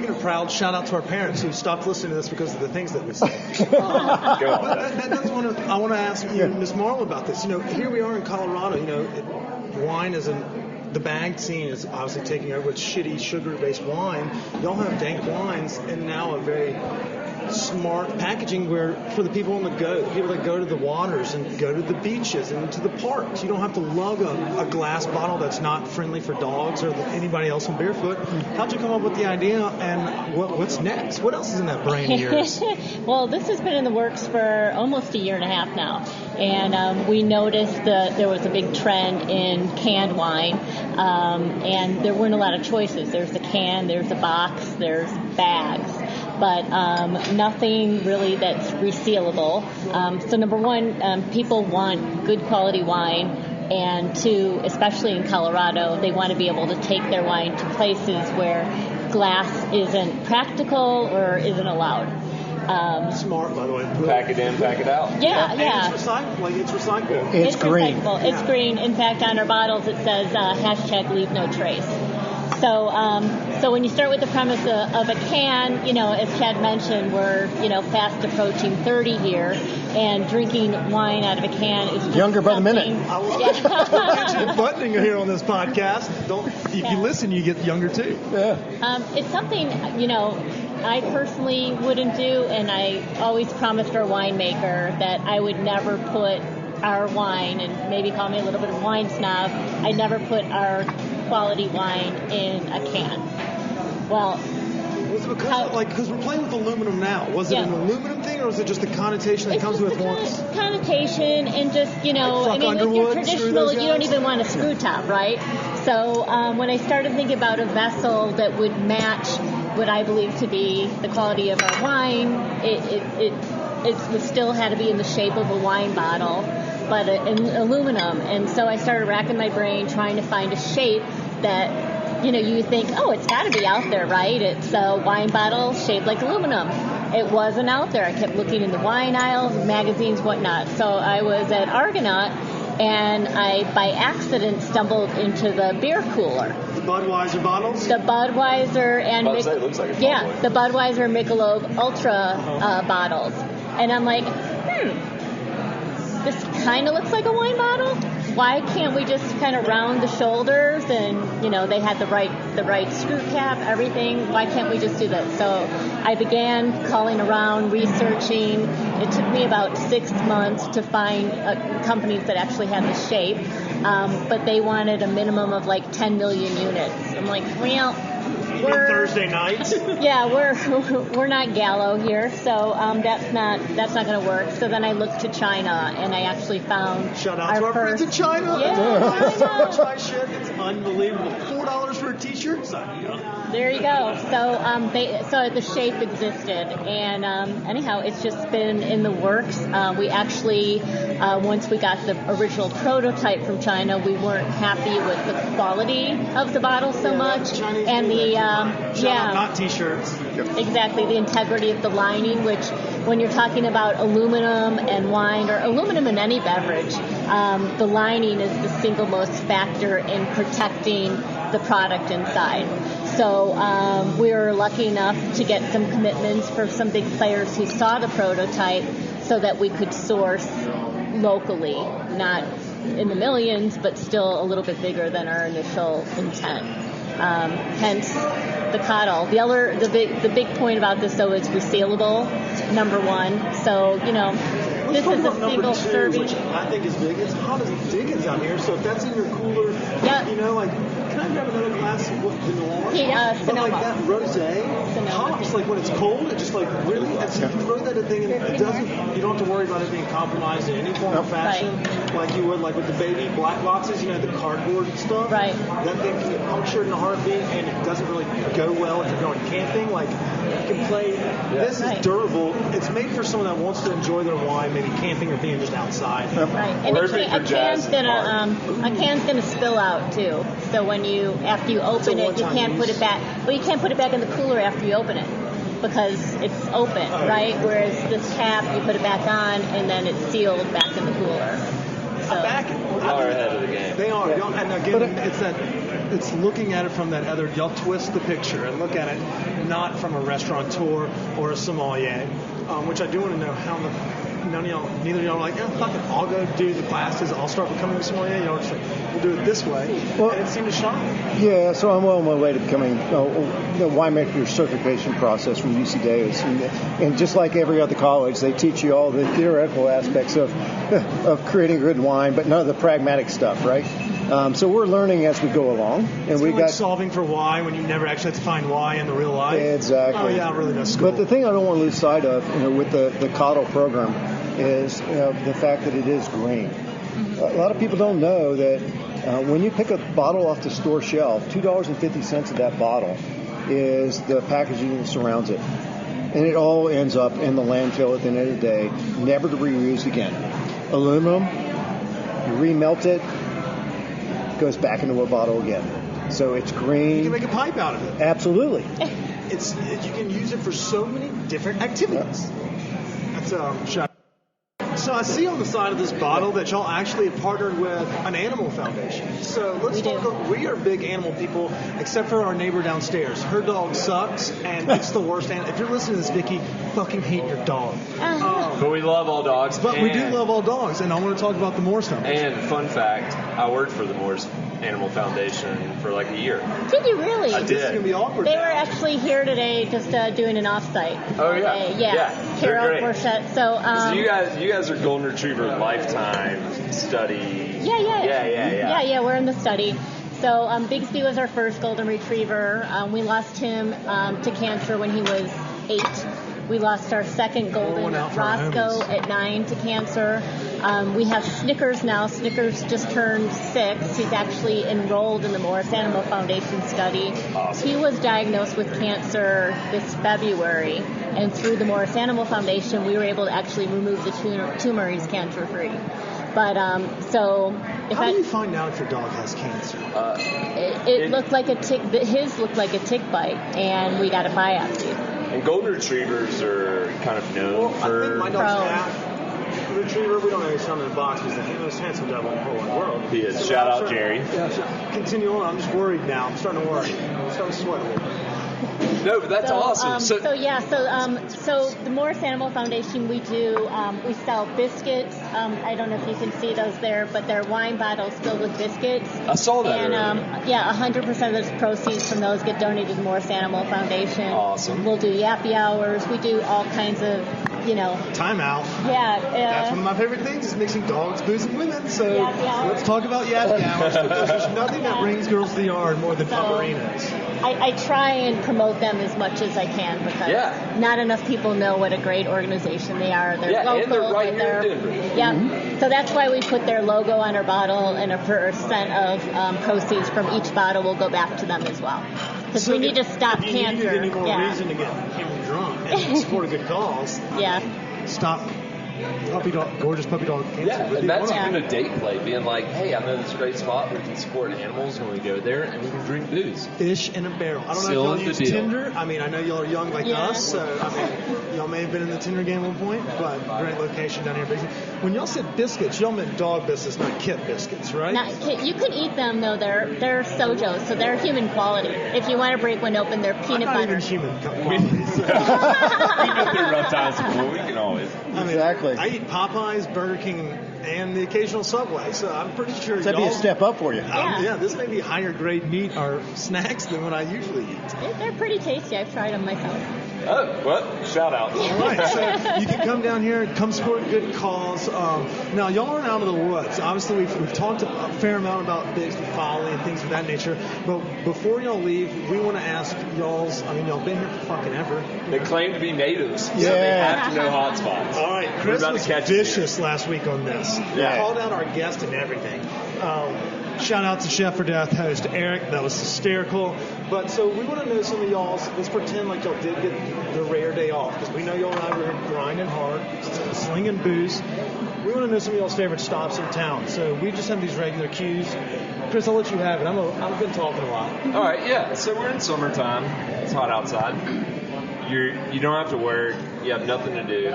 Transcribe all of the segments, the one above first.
speaking of proud, shout out to our parents who stopped listening to this because of the things that we say. That's one of, I want to ask you, Miss Marla, about this. Here we are in Colorado. Wine is the bagged scene is obviously taking over with shitty sugar-based wine. Y'all have dank wines and now a very smart packaging where for the people on the go, the people that go to the waters and go to the beaches and to the parks, you don't have to lug a glass bottle that's not friendly for dogs or anybody else on barefoot. How'd you come up with the idea, and what's next? What else is in that brain of yours? Well, this has been in the works for almost a year and a half now, and we noticed that there was a big trend in canned wine, and there weren't a lot of choices. There's the can, there's the box, there's bags, but nothing really that's resealable. So number one, people want good quality wine, and two, especially in Colorado, they want to be able to take their wine to places where glass isn't practical or isn't allowed. Smart, by the way. Pack it in, pack it out. Yeah. And it's recyclable. It's recyclable. It's green. Recyclable. It's green. In fact, on our bottles it says #LeaveNoTrace. So when you start with the premise of a can, as Chad mentioned, we're, fast approaching 30 here, and drinking wine out of a can is just younger by the minute. I will get you buttoning here on this podcast. If you listen, you get younger too. Yeah. It's something, I personally wouldn't do, and I always promised our winemaker that I would never put our wine, and maybe call me a little bit of a wine snob, I'd never put our quality wine in a can. Well, was it because we're playing with aluminum now? Was it an aluminum thing, or was it just the connotation that comes with once? Connotation, and just if you're traditional, you don't even want a screw top, right? So when I started thinking about a vessel that would match what I believe to be the quality of our wine, it still had to be in the shape of a wine bottle, but in aluminum. And so I started racking my brain trying to find a shape that, you think, it's got to be out there, right? It's a wine bottle shaped like aluminum. It wasn't out there. I kept looking in the wine aisles, magazines, whatnot. So I was at Argonaut, and I, by accident, stumbled into the beer cooler. The Budweiser bottles? The Budweiser and it looks like a the Budweiser Michelob Ultra bottles. And I'm like, this kind of looks like a wine bottle. Why can't we just kind of round the shoulders, and they had the right screw cap, everything. Why can't we just do that? So I began calling around, researching. It took me about 6 months to find companies that actually had the shape, but they wanted a minimum of like 10 million units. I'm like, well, we're Thursday nights. Yeah, we're not Gallo here, so that's not going to work. So then I looked to China, and I actually found shout out to our friends in China. Yeah, China shit. It's unbelievable. $4 for a T-shirt. There you go. So the shape existed, and anyhow, it's just been in the works. We actually, once we got the original prototype from China, we weren't happy with the quality of the bottle so much, and the not T-shirts. Exactly, the integrity of the lining, which when you're talking about aluminum and wine, or aluminum in any beverage, the lining is the single most factor in protecting the product inside. So we were lucky enough to get some commitments for some big players who saw the prototype, so that we could source locally, not in the millions, but still a little bit bigger than our initial intent. Hence the COTTLE. The big point about this, though, is resealable, number one. So, this is a single serving. Which I think is big. It's hot as Dickens out here, so if that's in your cooler, can I grab another glass of what, the Noir? Yeah, but Sonoma. like that rosé pops, like when it's cold, it just like really, you throw that thing and it doesn't, you don't have to worry about it being compromised in any form or fashion, like you would like with the baby black boxes, the cardboard and stuff. Right. That thing can get punctured in a heartbeat, and it doesn't really go well if you're going camping. Like, you can play, this is durable. It's made for someone that wants to enjoy their wine, maybe camping or being just outside. Right. And a can's gonna spill out too. So after you open it, you can't put it back. Well, you can't put it back in the cooler after you open it, because it's open, right? Whereas this cap, you put it back on, and then it's sealed back in the cooler. So. They are ahead of the game. They are. And again, it's that it's looking at it from that other. Y'all twist the picture and look at it not from a restaurateur or a sommelier, which I do want to know how neither of y'all are like, fuck it, I'll go do the classes, I'll start becoming a sommelier. Y'all just like, we'll do it this way. Well, and it seemed to shine. Yeah, so I'm well on my way to becoming the winemaker certification process from UC Davis. And just like every other college, they teach you all the theoretical aspects of creating good wine, but none of the pragmatic stuff, right? So we're learning as we go along. And we got solving for why when you never actually have to find why in the real life. Exactly. Oh, yeah, really, that's cool. But the thing I don't want to lose sight of, with the COTTLE program is the fact that it is green. A lot of people don't know that when you pick a bottle off the store shelf, $2.50 of that bottle is the packaging that surrounds it. And it all ends up in the landfill at the end of the day, never to be reused again. Aluminum, you remelt it, goes back into a bottle again. So it's green. You can make a pipe out of it. Absolutely. You can use it for so many different activities. That's shot. So I see on the side of this bottle that y'all actually have partnered with an animal foundation. So let's talk about, we are big animal people, except for our neighbor downstairs. Her dog sucks, and it's the worst animal. If you're listening to this, Vicky, fucking hate your dog. But we love all dogs. But we do love all dogs, and I want to talk about the Morse Foundation. And fun fact, I worked for the Morse Animal Foundation for like a year. Did you really? I did. This is going to be awkward. They were actually here today just doing an offsite. Oh, yeah. Yeah. Carol Borchette. So you guys are Golden Retriever lifetime study. Yeah, we're in the study. So Bigsby was our first Golden Retriever. We lost him to cancer when he was 8. We lost our second Golden, Roscoe, at 9 to cancer. We have Snickers now. Snickers just turned 6. He's actually enrolled in the Morris Animal Foundation study. Awesome. He was diagnosed with cancer this February, and through the Morris Animal Foundation, we were able to actually remove the tumor. He's cancer-free. But how do you find out if your dog has cancer? It looked like a tick. His looked like a tick bite, and we got a biopsy. And Golden Retrievers are kind of known for... I think my dog's half Retriever. We don't know he's in the box. He's the most handsome dog in the whole wide world. He is. So shout out, Jerry. Yeah, continue on. I'm just worried now. I'm starting to worry. I'm starting to sweat a little bit. No, but that's awesome. So the Morris Animal Foundation, we sell biscuits. I don't know if you can see those there, but they're wine bottles filled with biscuits. I saw that. And 100% of the proceeds from those get donated to the Morris Animal Foundation. Awesome. We'll do yappy hours. We do all kinds of, Time out. Yeah. That's one of my favorite things is mixing dogs, booze, and women. So let's talk about yappy hours because there's nothing that brings girls to the yard more than paparinos. I try and promote them as much as I can because not enough people know what a great organization they are. They're local. And they're right here in Denver. Yeah. Mm-hmm. So that's why we put their logo on our bottle, and 1% of proceeds from each bottle will go back to them as well. Because we need to stop cancer. If you need any more reason to get him drunk and support a good cause, stop gorgeous puppy dog cancer. Yeah, and that's even a date play, being like, hey, I know this great spot where we can support animals when we go there, and we can drink booze. Fish in a barrel. I don't know if y'all use Tinder. I mean, I know y'all are young like us, so y'all may have been in the Tinder game at one point, but great location down here. When y'all said biscuits, y'all meant dog biscuits, not kit biscuits, right? You can eat them, though. They're sojo, so they're human quality. If you want to break one open, they're peanut butter. Not even human quality. We've been through rough times before. We can always. Exactly. I eat Popeyes, Burger King, and the occasional Subway, so I'm pretty sure that'd be a step up for you. This may be higher grade meat or snacks than what I usually eat. They're pretty tasty. I've tried them myself. Oh, well, shout out. All right, so you can come down here, come support a good cause. Now, y'all aren't out of the woods. Obviously, we've talked a fair amount about Bigsby Folly and things of that nature, but before y'all leave, we want to ask y'all been here for fucking ever. They claim to be natives, so they have to know hot spots. All right, Chris was vicious last week on this. Yeah. We called out our guest and everything. Shout out to Chef for Death host Eric. That was hysterical. But so we want to know some of y'all's. Let's pretend like y'all did get the rare day off because we know y'all and I were grinding hard, slinging booze. We want to know some of y'all's favorite stops in town. So we just have these regular cues. Chris, I'll let you have it. I've been talking a lot. All right, yeah. So we're in summertime. It's hot outside. you don't have to work, you have nothing to do.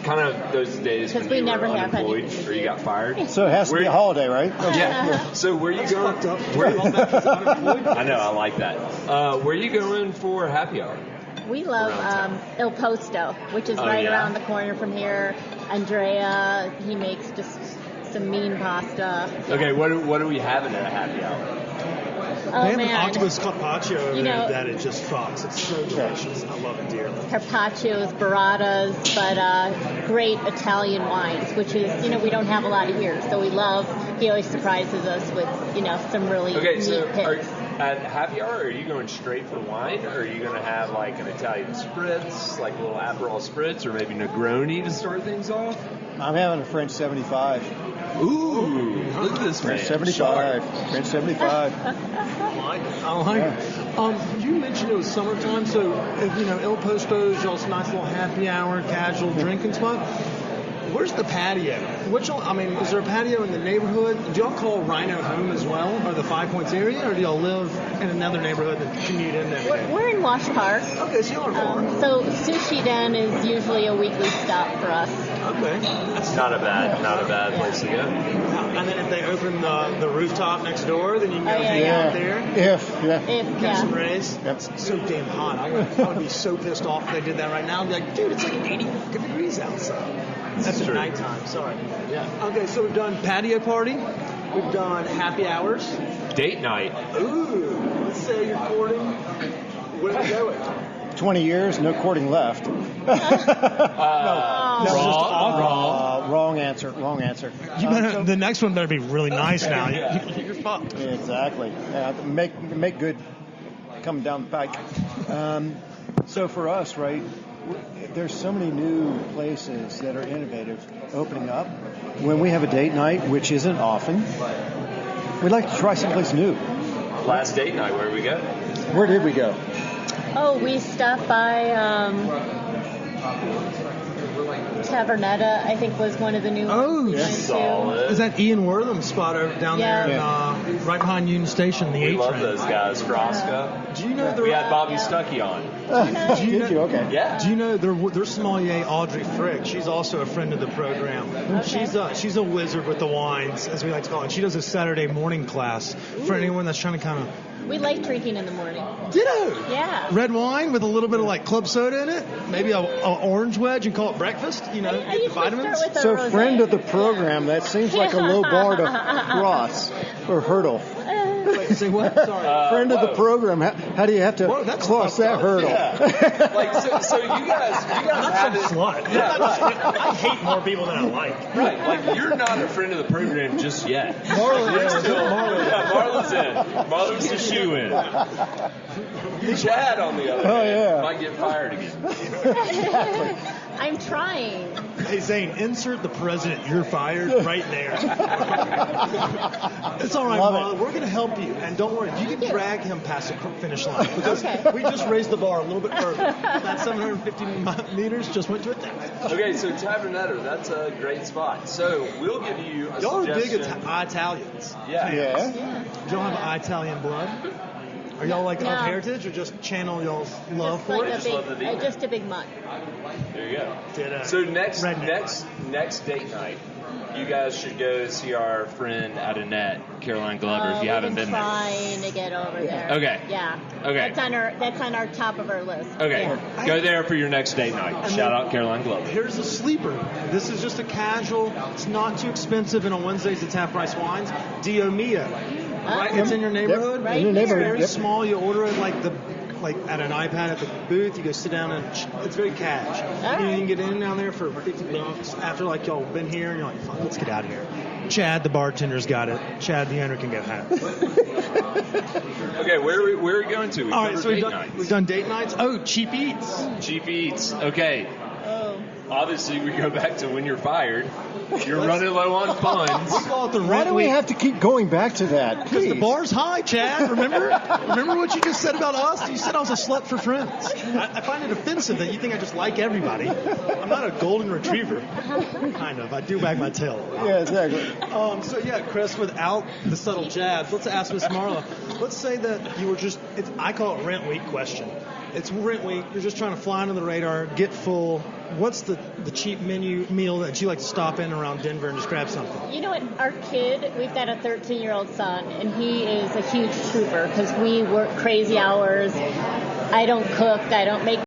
Kind of those days when we you never were have unemployed anything. or you got fired. So it has to be a holiday, right? Yeah. So where you going? I know, I like that. Where you going for happy hour? We love Il Posto, which is right around the corner from here. Andrea, he makes just some mean pasta. Okay, what are we having at a happy hour? Oh, they have man. an octopus carpaccio over there know, that it just fucks. It's so delicious. I love it dearly. Carpaccios, burratas, but great Italian wines, which is, we don't have a lot of here. So he always surprises us with, some really neat picks. At happy hour, are you going straight for wine, or are you going to have like an Italian spritz, like a little Aperol spritz, or maybe Negroni to start things off? I'm having a French 75. Ooh, look at this French man. 75. French 75. I like it. You mentioned it was summertime, so Il Posto's y'all's nice little happy hour, casual drinking spot. Where's the patio? Is there a patio in the neighborhood? Do y'all call RiNo home as well, or the 5 Points area, or do y'all live in another neighborhood that commute in there? We're in Wash Park. Okay, so y'all are far. So Sushi Den is usually a weekly stop for us. Okay. That's not a bad place to go. And then if they open the rooftop next door, then you can go hang out there. If Catch some rays. Yep. It's so damn hot. I would be so pissed off if they did that right now. I'd be like, dude, it's like 80 degrees outside. That's at nighttime. Sorry. Yeah. Okay, so we've done patio party. We've done happy hours. Date night. Ooh. Let's say you're courting. Where are we going? 20 years, no courting left. Wrong answer. You better, the next one better be really nice now. You're fucked. Exactly. Make good coming down the pike. So for us, right, there's so many new places that are innovative opening up. When we have a date night, which isn't often, we'd like to try someplace new. Last date night, where did we go? Where did we go? Oh, we stopped by Tavernetta, I think was one of the new ones. Solid. Is that Ian Wortham's spot over down there, right behind Union Station, the 8 train? We love those guys, Frosca. Do you know we had Bobby Stuckey on. Did you? Okay. Yeah. Do you know their sommelier Audrey Frick? She's also a friend of the program. Okay. She's a wizard with the wines, as we like to call it. She does a Saturday morning class for anyone that's trying to kind of. We like drinking in the morning. Ditto. Yeah. Red wine with a little bit of like club soda in it. Maybe a orange wedge and call it breakfast. I Get the vitamins. Start with friend of the program. That seems like a low bar to cross or hurdle. Wait, say what? Sorry. Friend of the program. How do you have to cross that hurdle? Yeah. Like so you guys have some slut. Yeah, right. I hate more people than I like. Right. Like you're not a friend of the program just yet. Marla's in. Marla's a shoe in. Chad, on the other hand, might get fired again. I'm trying. Hey, Zane, insert the president, you're fired, right there. It's all right, Marla. We're going to help you. And don't worry, you can drag him past the finish line. Because we just raised the bar a little bit further. That 750 meters just went to a 10. Okay, so Tavernetta, that's a great spot. So we'll give you a Y'all suggestion. are big Italians. Yeah. Do y'all have Italian blood? Are y'all like of heritage or just channel y'all's love just for like it? Just a big mutt. There you go. So next date night, you guys should go see our friend at Annette, Caroline Glover, if you haven't been there. Trying to get over there. Okay. Yeah. Okay. That's on our top of our list. Okay. Yeah. Go there for your next date night. Shout out Caroline Glover. Here's a sleeper. This is just a casual. It's not too expensive, and on Wednesdays it's half price wines. Dio Mio. Right? It's in your neighborhood. Right. In your It's neighborhood. very small. You order it like at an iPad at the booth. You go sit down and it's very cash. You can get in down there for $50 after like y'all been here and you're like, fuck, let's get out of here. Chad, the bartender's got it. Chad, the owner, can get half. Okay, where are we going to? All right, so we've done date nights. Oh, cheap eats. Cheap eats. Okay. Oh. Obviously, we go back to when you're fired. You're running low on funds. We call it the Why rent do we week. have to keep going back to that? Because the Please. bar's high, Chad. Remember what you just said about us? You said I was a slut for friends. I find it offensive that you think I just like everybody. I'm not a golden retriever. Kind of. I do wag my tail. Yeah, exactly. So yeah, Chris, without the subtle jabs, let's ask Miss Marla. Let's say that you were I call it rent week question. it's rent week. You're just trying to fly under the radar, get full. What's the cheap meal that you like to stop in around Denver and just grab something? You know what? Our kid, we've got a 13-year-old son, and he is a huge trooper because we work crazy hours. I don't cook. I don't make